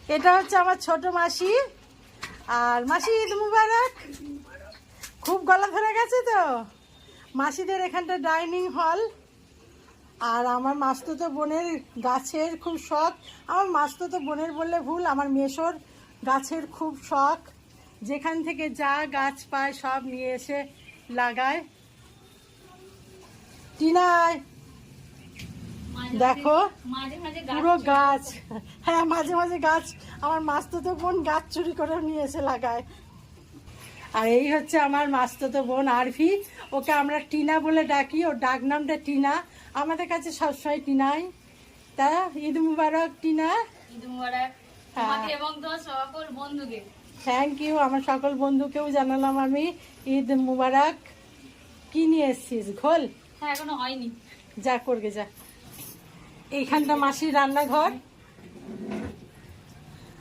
এটা হচ্ছে আমার ছোট মাসি। আর মাসি ঈদ মুবারক। খুব গলা ধরে গেছে তো। মাসিদের এখানটা ডাইনিং হল। আর আমার মাসতুতো বোনের গাছের খুব শখ। আমার মাসতুতো বোনের বললে ভুল, আমার মেশোর গাছের খুব শখ। যেখান থেকে যা গাছ পায় সব নিয়ে এসে লাগায়। টিনায় দেখো পুরো গাছ। হ্যাঁ, মাঝে মাঝে গাছ আমার মাসতুতো বোন গাছ চুরি করে নিয়ে এসে লাগায়। আর এই হচ্ছে আমার মাসতুতো বোন আরভি। ওকে আমরা টিনা বলে ডাকি, ওর ডাক নামটা টিনা। আমাদের কাছে সবসময় টিনাই। তা ঈদ মুবারক টিনা। ঈদ মুবারক তোমাকে এবং তোমার সকল বন্ধুকে। Thank you. আমার সকল বন্ধুকেও জানালাম আমি ঈদ মুবারক। কি নিয়ে এসছিস? ঘোল? হ্যাঁ, এখনো হয়নি। যা করবে যা। এইখানটা মাসির রান্নাঘর।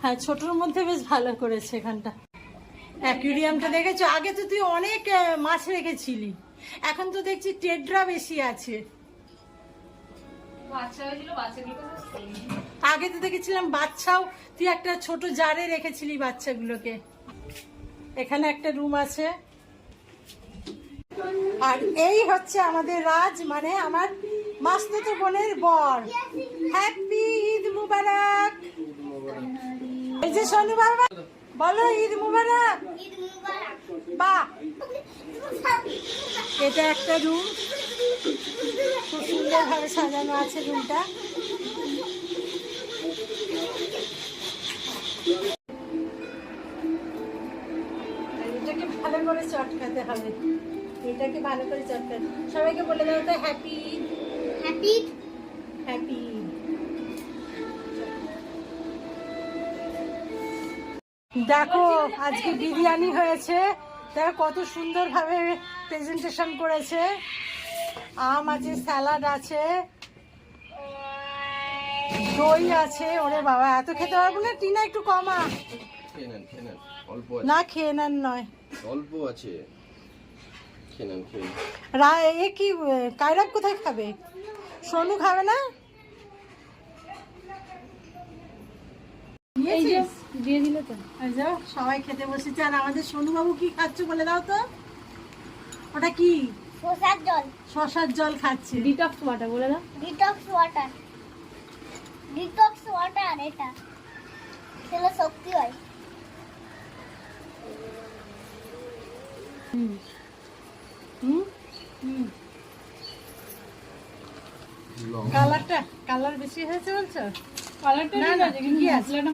হ্যাঁ, ছোটর মধ্যে বেশ ভালো করেছে এখানটা। অ্যাকুয়ারিয়ামটা দেখেছো? আগে তো তুই অনেক মাছ রেখেছিলি, এখন তো দেখছি টেডরা বেশি আছে। বাচ্চা হয়েছিল, বাচ্চাগুলোকে আগে তো দেখেছিলাম বাচ্চাও তুই একটা ছোট জারে রেখেছিলি বাচ্চাগুলোকে। এখানে একটা রুম আছে। আর এই হচ্ছে আমাদের রাজ, মানে আমার মাসতুতো বোনের বর। হ্যাপি ঈদ মুবারক। এই যে সোনু বাবা বলো ঈদ মুবারক। বাহ, এটা একটা রুম, খুব সুন্দর ভাবে সাজানো আছে রুমটা। এটাকে ভালো করে চটকাতে হবে। এটাকে ভালো করে চটকাতে। সবাইকে বলে দাও তো হ্যাপি হ্যাপি হ্যাপি। দেখো আজকে বিরিয়ানি হয়েছে। দেখো কত সুন্দর ভাবে প্রেজেন্টেশন করেছে। আম আছে, স্যালাড আছে, দই আছে। ওরে বাবা, এত খেতে পারবো না। টিনা একটু কমা। না, খেয়ে নেন নয়, অল্প আছে। এ কি কায়রাব কোথায় খাবে? সোনু খাবে না? দিয়ে দিলে তো। যাও, সবাই খেতে বসেছে। আর আমাদের সোনু বাবু কি খাচ্ছে বলে দাও তো। ওটা কি? শসার জল। শসার জল খাচ্ছে। ডিটক্স ওয়াটার বলে দাও। Detox water. ডিটক্স ওয়াটার এটা খেলে শক্তি হয়। হুম হুম হুম। কালার বেশি হয়েছে বলছো? কালারটা না, ঠিক না, আছে, কিন্তু ঠিকই আছে। মশলাটা